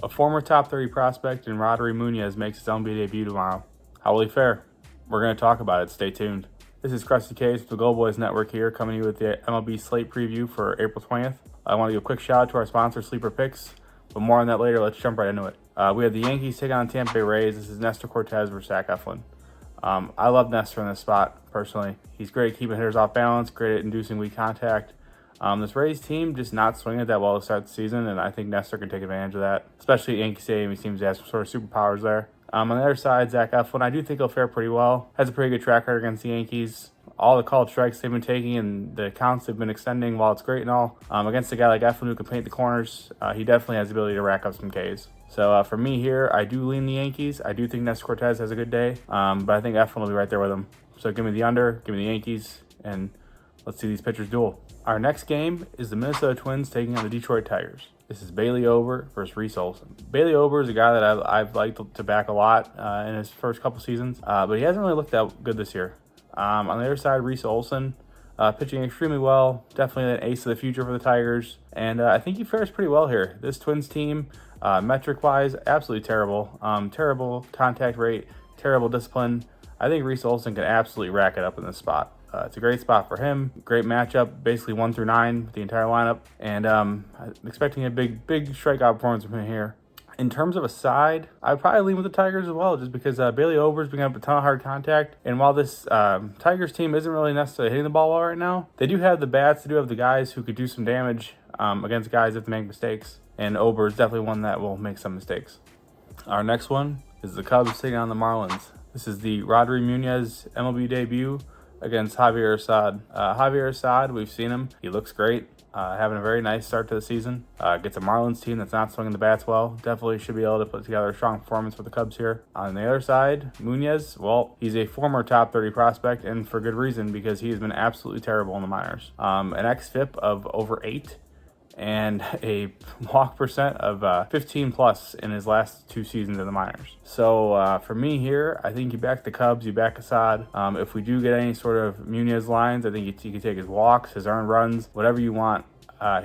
A former top 30 prospect in Rodri Munoz makes his MLB debut tomorrow. How will he fare? We're going to talk about it. Stay tuned. This is CrustyK with the Gold Boys Network here, coming to you with the MLB slate preview for April 20th. I want to give a quick shout out to our sponsor, Sleeper Picks, but more on that later. Let's jump right into it. We have the Yankees take on the Tampa Bay Rays. This is Nestor Cortez versus Zach Eflin. I love Nestor in this spot, personally. He's great at keeping hitters off balance, great at inducing weak contact. This Rays team just not swinging it that well to start the season, and I think Nestor can take advantage of that, especially at Yankee Stadium. He seems to have some sort of superpowers there. On the other side, Zach Eflin, I do think he'll fare pretty well. Has a pretty good track record against the Yankees. All the called strikes they've been taking and the counts they've been extending, while it's great and all, against a guy like Eflin who can paint the corners, he definitely has the ability to rack up some Ks. So for me here, I do lean the Yankees. I do think Nestor Cortez has a good day, but I think Eflin will be right there with him. So give me the under, give me the Yankees, and let's see these pitchers duel. Our next game is the Minnesota Twins taking on the Detroit Tigers. This is Bailey Ober versus Reese Olson. Bailey Ober is a guy that I've liked to back a lot in his first couple seasons, but he hasn't really looked that good this year. On the other side, Reese Olson, pitching extremely well, definitely an ace of the future for the Tigers, and I think he fares pretty well here. This Twins team, metric-wise, absolutely terrible. Terrible contact rate, terrible discipline. I think Reese Olson can absolutely rack it up in this spot. It's a great spot for him. Great matchup, basically 1 through 9 with the entire lineup. And I'm expecting a big strikeout performance from him here. In terms of a side, I'd probably lean with the Tigers as well, just because Bailey Ober's been up a ton of hard contact. And while this Tigers team isn't really necessarily hitting the ball well right now, they do have the bats, they do have the guys who could do some damage against guys if they make mistakes. And Ober is definitely one that will make some mistakes. Our next one is the Cubs taking on the Marlins. This is the Rodri Munoz MLB debut against Javier Assad. Javier Assad, we've seen him. He looks great, having a very nice start to the season. Gets a Marlins team that's not swinging the bats well. Definitely should be able to put together a strong performance for the Cubs here. On the other side, Munoz, well, he's a former top 30 prospect, and for good reason, because he has been absolutely terrible in the minors. An xFIP of over 8 and a walk percent of 15 plus in his last 2 seasons in the minors. So for me here, I think you back the Cubs, you back Assad. If we do get any sort of Munoz lines, I think you can take his walks, his earned runs, whatever you want.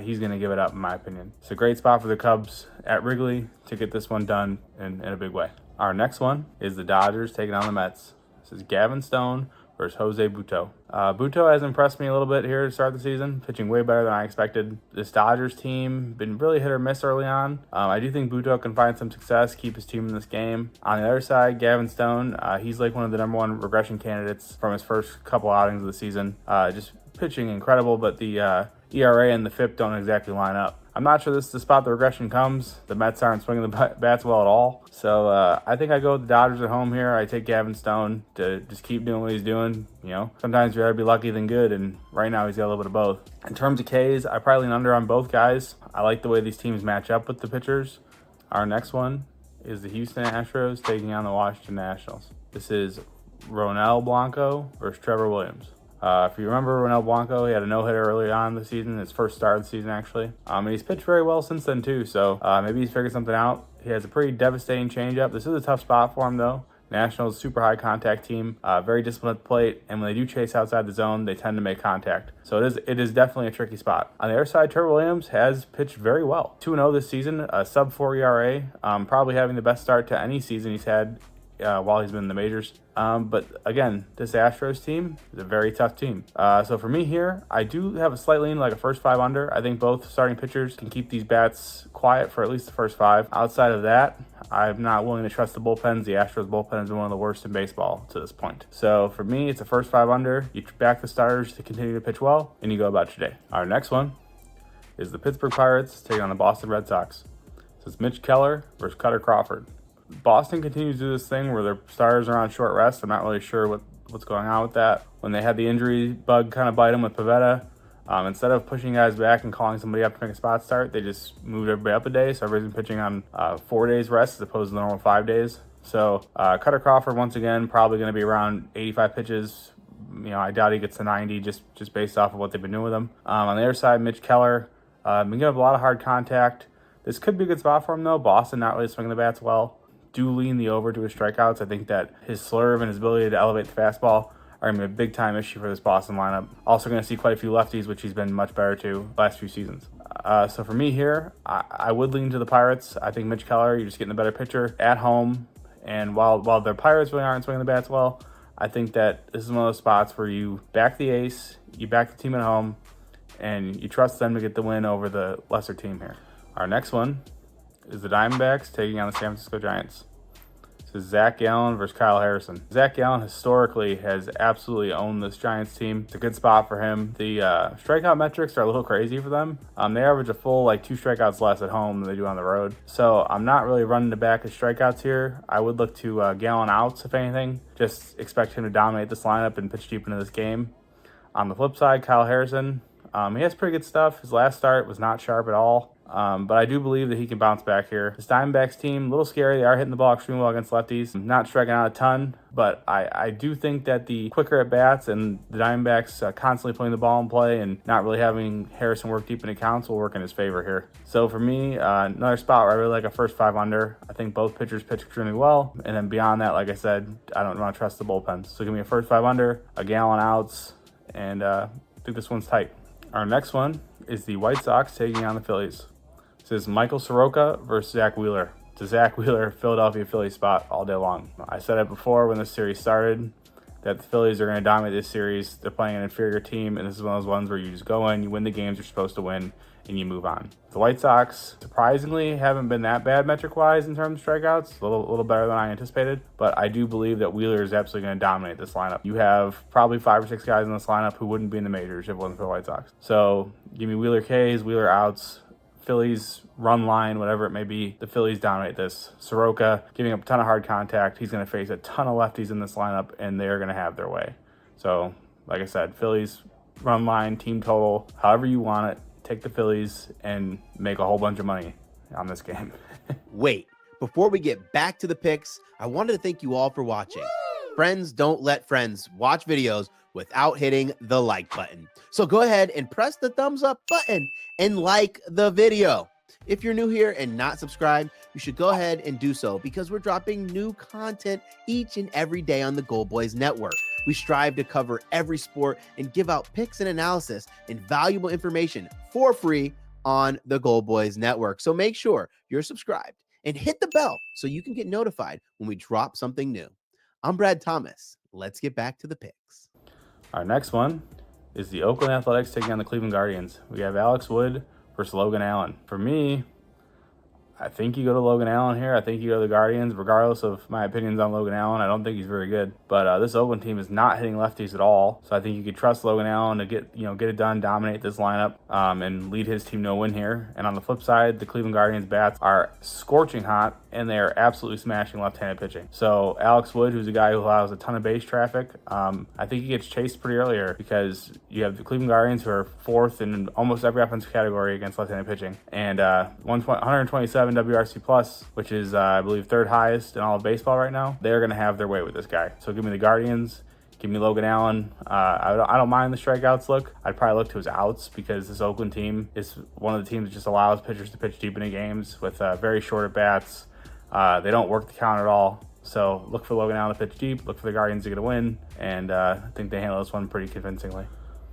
He's going to give it up, in my opinion. It's a great spot for the Cubs at Wrigley to get this one done in a big way. Our next one is the Dodgers taking on the Mets. This is Gavin Stone versus Jose Butto. Butto has impressed me a little bit here to start the season, pitching way better than I expected. This Dodgers team been really hit or miss early on. I do think Butto can find some success, keep his team in this game. On the other side, Gavin Stone, he's like one of the number 1 regression candidates from his first couple outings of the season. Just pitching incredible, but the ERA and the FIP don't exactly line up. I'm not sure this is the spot the regression comes. The Mets aren't swinging the bats well at all. So I think I go with the Dodgers at home here. I take Gavin Stone to just keep doing what he's doing. You know, sometimes you'd rather be lucky than good, and right now he's got a little bit of both. In terms of Ks, I probably lean under on both guys. I like the way these teams match up with the pitchers. Our next one is the Houston Astros taking on the Washington Nationals. This is Ronel Blanco versus Trevor Williams. If you remember Ronel Blanco, he had a no-hitter early on in the season, his first start of the season actually. And he's pitched very well since then too, so maybe he's figured something out. He has a pretty devastating changeup. This is a tough spot for him though. Nationals, super high contact team, very disciplined at the plate, and when they do chase outside the zone, they tend to make contact. So it is definitely a tricky spot. On the other side, Trevor Williams has pitched very well. 2-0 this season, a sub-4 ERA, probably having the best start to any season he's had while he's been in the majors. But again, this Astros team is a very tough team. So for me here, I do have a slight lean, like a first 5 under. I think both starting pitchers can keep these bats quiet for at least the first 5. Outside of that, I'm not willing to trust the bullpens. The Astros bullpen has been one of the worst in baseball to this point. So for me, it's a first 5 under. You back the starters to continue to pitch well, and you go about your day. Our next one is the Pittsburgh Pirates taking on the Boston Red Sox. This is Mitch Keller versus Cutter Crawford. Boston continues to do this thing where their starters are on short rest. I'm not really sure what's going on with that. When they had the injury bug kind of bite them with Pivetta, instead of pushing guys back and calling somebody up to make a spot start, they just moved everybody up a day. So everybody's been pitching on 4 days rest as opposed to the normal 5 days. So Cutter Crawford, once again, probably going to be around 85 pitches. You know, I doubt he gets to 90 just based off of what they've been doing with him. On the other side, Mitch Keller, been giving up a lot of hard contact. This could be a good spot for him, though. Boston not really swinging the bats well. Do lean the over to his strikeouts. I think that his slurve and his ability to elevate the fastball are going to be a big-time issue for this Boston lineup. Also going to see quite a few lefties, which he's been much better to last few seasons. So for me here, I would lean to the Pirates. I think Mitch Keller, you're just getting a better pitcher at home. And while the Pirates really aren't swinging the bats well, I think that this is one of those spots where you back the ace, you back the team at home, and you trust them to get the win over the lesser team here. Our next one is the Diamondbacks taking on the San Francisco Giants. This is Zach Gallen versus Kyle Harrison. Zach Gallen historically has absolutely owned this Giants team. It's a good spot for him. The strikeout metrics are a little crazy for them. They average a full 2 strikeouts less at home than they do on the road. So I'm not really running to back his strikeouts here. I would look to Gallen outs, if anything. Just expect him to dominate this lineup and pitch deep into this game. On the flip side, Kyle Harrison, he has pretty good stuff. His last start was not sharp at all. But I do believe that he can bounce back here. This Diamondbacks team, a little scary. They are hitting the ball extremely well against lefties. Not striking out a ton, but I do think that the quicker at bats and the Diamondbacks constantly putting the ball in play and not really having Harrison work deep into counts will work in his favor here. So for me, another spot where I really like a first 5 under. I think both pitchers pitch extremely well. And then beyond that, like I said, I don't want to trust the bullpens. So give me a first 5 under, a Gallen outs, and I think this one's tight. Our next one is the White Sox taking on the Phillies. This is Michael Soroka versus Zach Wheeler. It's a Zach Wheeler Philadelphia Phillies spot all day long. I said it before when this series started that the Phillies are going to dominate this series. They're playing an inferior team, and this is one of those ones where you just go in, you win the games you're supposed to win, and you move on. The White Sox, surprisingly, haven't been that bad metric-wise in terms of strikeouts. A little better than I anticipated, but I do believe that Wheeler is absolutely going to dominate this lineup. You have probably 5 or 6 guys in this lineup who wouldn't be in the majors if it wasn't for the White Sox. So give me Wheeler Ks, Wheeler outs, Phillies run line, whatever it may be. The Phillies dominate this. Soroka giving up a ton of hard contact. He's going to face a ton of lefties in this lineup, and they're going to have their way. So, like I said, Phillies run line, team total, however you want it. Take the Phillies and make a whole bunch of money on this game. Wait, before we get back to the picks, I wanted to thank you all for watching. Friends don't let friends watch videos without hitting the like button. So go ahead and press the thumbs up button and like the video. If you're new here and not subscribed, you should go ahead and do so because we're dropping new content each and every day on the Gold Boys Network. We strive to cover every sport and give out picks and analysis and valuable information for free on the Gold Boys Network. So make sure you're subscribed and hit the bell so you can get notified when we drop something new. I'm Brad Thomas. Let's get back to the picks. Our next one is the Oakland Athletics taking on the Cleveland Guardians. We have Alex Wood versus Logan Allen. For me, I think you go to Logan Allen here. I think you go to the Guardians, regardless of my opinions on Logan Allen. I don't think he's very good. But this Oakland team is not hitting lefties at all. So I think you could trust Logan Allen to get it done, dominate this lineup, and lead his team to a win here. And on the flip side, the Cleveland Guardians bats are scorching hot, and they are absolutely smashing left-handed pitching. So Alex Wood, who's a guy who allows a ton of base traffic, I think he gets chased pretty earlier because you have the Cleveland Guardians who are 4th in almost every offensive category against left-handed pitching. And 127 WRC plus, which is, I believe, 3rd highest in all of baseball right now. They're going to have their way with this guy. So give me the Guardians. Give me Logan Allen. I don't mind the strikeouts look. I'd probably look to his outs because this Oakland team is one of the teams that just allows pitchers to pitch deep into games with very short at bats. They don't work the count at all. So look for Logan Allen to pitch deep. Look for the Guardians to get a win. And I think they handle this one pretty convincingly.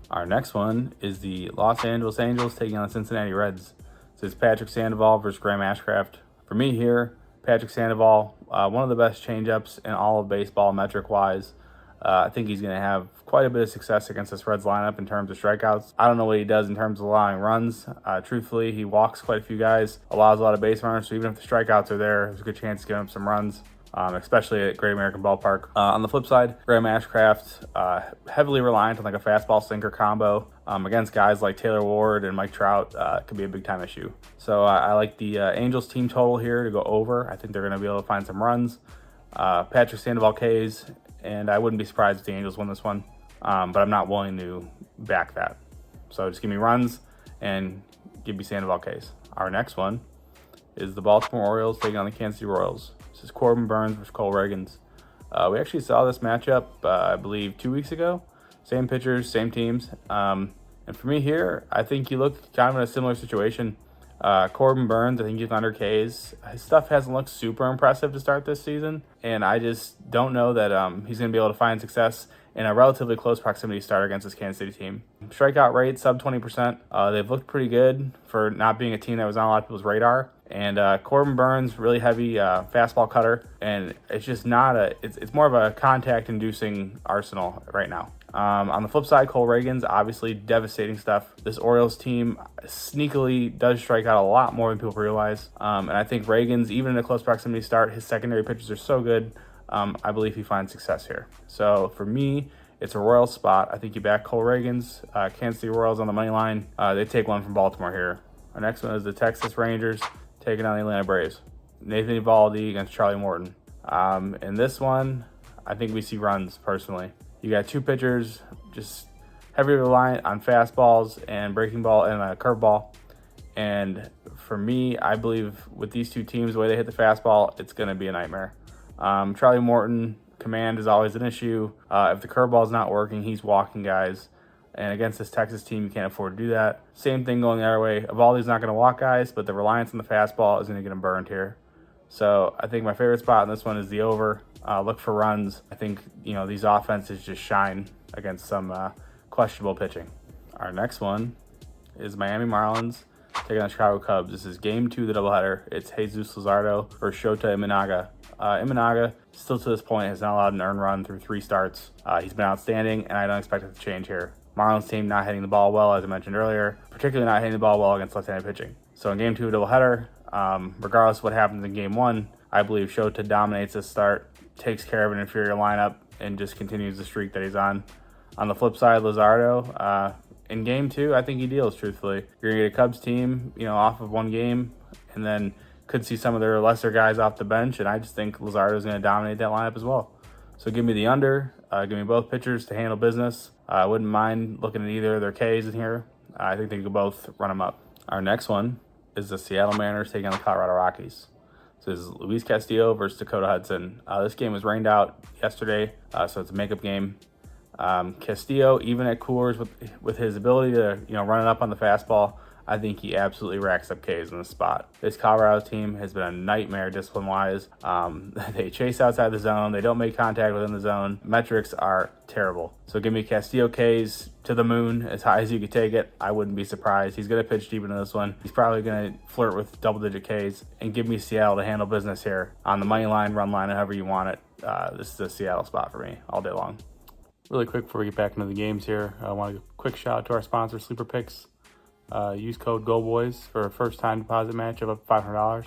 Our next one is the Los Angeles Angels taking on the Cincinnati Reds. This is Patrick Sandoval versus Graham Ashcraft. For me here, Patrick Sandoval, one of the best changeups in all of baseball metric-wise. I think he's going to have quite a bit of success against this Reds lineup in terms of strikeouts. I don't know what he does in terms of allowing runs. Truthfully, he walks quite a few guys, allows a lot of base runners, so even if the strikeouts are there, there's a good chance to give him some runs, especially at Great American Ballpark. On the flip side, Graham Ashcraft, heavily reliant on a fastball sinker combo against guys like Taylor Ward and Mike Trout, could be a big time issue. So I like the Angels team total here to go over. I think they're going to be able to find some runs. Patrick Sandoval Ks, and I wouldn't be surprised if the Angels win this one, but I'm not willing to back that. So just give me runs and give me Sandoval Ks. Our next one is the Baltimore Orioles taking on the Kansas City Royals. This is Corbin Burns versus Cole Reagans. We actually saw this matchup, I believe, 2 weeks ago. Same pitchers, same teams. And for me here, I think you look kind of in a similar situation. Corbin Burns, I think he's under Ks. His stuff hasn't looked super impressive to start this season, and I just don't know that he's going to be able to find success in a relatively close proximity start against this Kansas City team. Strikeout rate, sub 20%. They've looked pretty good for not being a team that was on a lot of people's radar. And Corbin Burns, really heavy fastball cutter. And it's just not it's more of a contact-inducing arsenal right now. On the flip side, Cole Reagans, obviously devastating stuff. This Orioles team sneakily does strike out a lot more than people realize. And I think Reagans, even in a close proximity start, his secondary pitches are so good. I believe he finds success here. So for me, it's a Royals spot. I think you back Cole Reagans, Kansas City Royals on the money line. They take one from Baltimore here. Our next one is the Texas Rangers taking on the Atlanta Braves. Nathan Eovaldi against Charlie Morton. In this one, I think we see runs personally. You got two pitchers just heavily reliant on fastballs and breaking ball and a curveball. And for me, I believe with these two teams, the way they hit the fastball, it's going to be a nightmare. Charlie Morton, command is always an issue. If the curveball is not working, he's walking guys. And against this Texas team, you can't afford to do that. Same thing going the other way. Eovaldi's not going to walk guys, but the reliance on the fastball is going to get him burned here. So I think my favorite spot in this one is the over. Look for runs. I think, these offenses just shine against some questionable pitching. Our next one is Miami Marlins taking on Chicago Cubs. This is game 2 of the doubleheader. It's Jesus Luzardo versus Shota Imanaga. Imanaga, still to this point, has not allowed an earned run through 3 starts. He's been outstanding, and I don't expect it to change here. Marlins team not hitting the ball well, as I mentioned earlier, particularly not hitting the ball well against left-handed pitching. So in game 2 of doubleheader, regardless of what happens in game 1, I believe Shota dominates this start, takes care of an inferior lineup, and just continues the streak that he's on. On the flip side, Luzardo, in game 2, I think he deals, truthfully. You're going to get a Cubs team, off of one game, and then could see some of their lesser guys off the bench, and I just think Luzardo's going to dominate that lineup as well. So give me the under. Give me both pitchers to handle business. I wouldn't mind looking at either of their Ks in here. I think they could both run them up. Our next one is the Seattle Mariners taking on the Colorado Rockies. So this is Luis Castillo versus Dakota Hudson. This game was rained out yesterday, so it's a makeup game. Castillo, even at Coors, with his ability to run it up on the fastball, I think he absolutely racks up Ks in the spot. This Colorado team has been a nightmare discipline-wise. They chase outside the zone. They don't make contact within the zone. Metrics are terrible. So give me Castillo Ks to the moon, as high as you could take it. I wouldn't be surprised. He's going to pitch deep into this one. He's probably going to flirt with double-digit Ks. And give me Seattle to handle business here on the money line, run line, however you want it. This is a Seattle spot for me all day long. Really quick before we get back into the games here, I want to give a quick shout out to our sponsor, Sleeper Picks. Use code GOBOYS for a first-time deposit match of up to $500.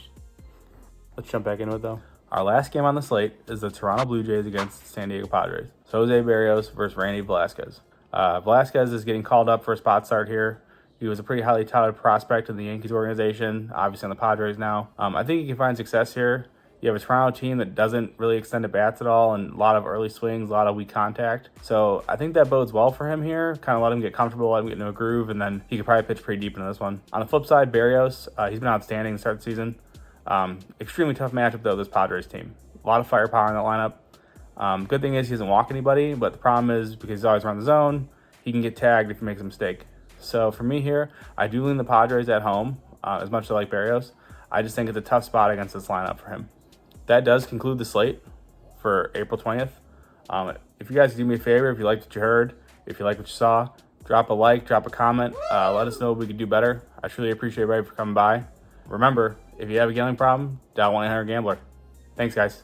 Let's jump back into it, though. Our last game on the slate is the Toronto Blue Jays against the San Diego Padres. So Jose Berrios versus Randy Velasquez. Velasquez is getting called up for a spot start here. He was a pretty highly touted prospect in the Yankees organization, obviously on the Padres now. I think he can find success here. You have a Toronto team that doesn't really extend at bats at all, and a lot of early swings, a lot of weak contact. So I think that bodes well for him here. Kind of let him get comfortable, let him get into a groove, and then he could probably pitch pretty deep into this one. On the flip side, Berrios, he's been outstanding to start the season. Extremely tough matchup, though, this Padres team. A lot of firepower in that lineup. Good thing is he doesn't walk anybody, but the problem is because he's always around the zone, he can get tagged if he makes a mistake. So for me here, I do lean the Padres at home, as much as I like Berrios. I just think it's a tough spot against this lineup for him. That does conclude the slate for April 20th. If you guys do me a favor, if you liked what you heard, if you liked what you saw, drop a like, drop a comment. Let us know if we could do better. I truly appreciate everybody for coming by. Remember, if you have a gambling problem, dial 1-800-GAMBLER. Thanks, guys.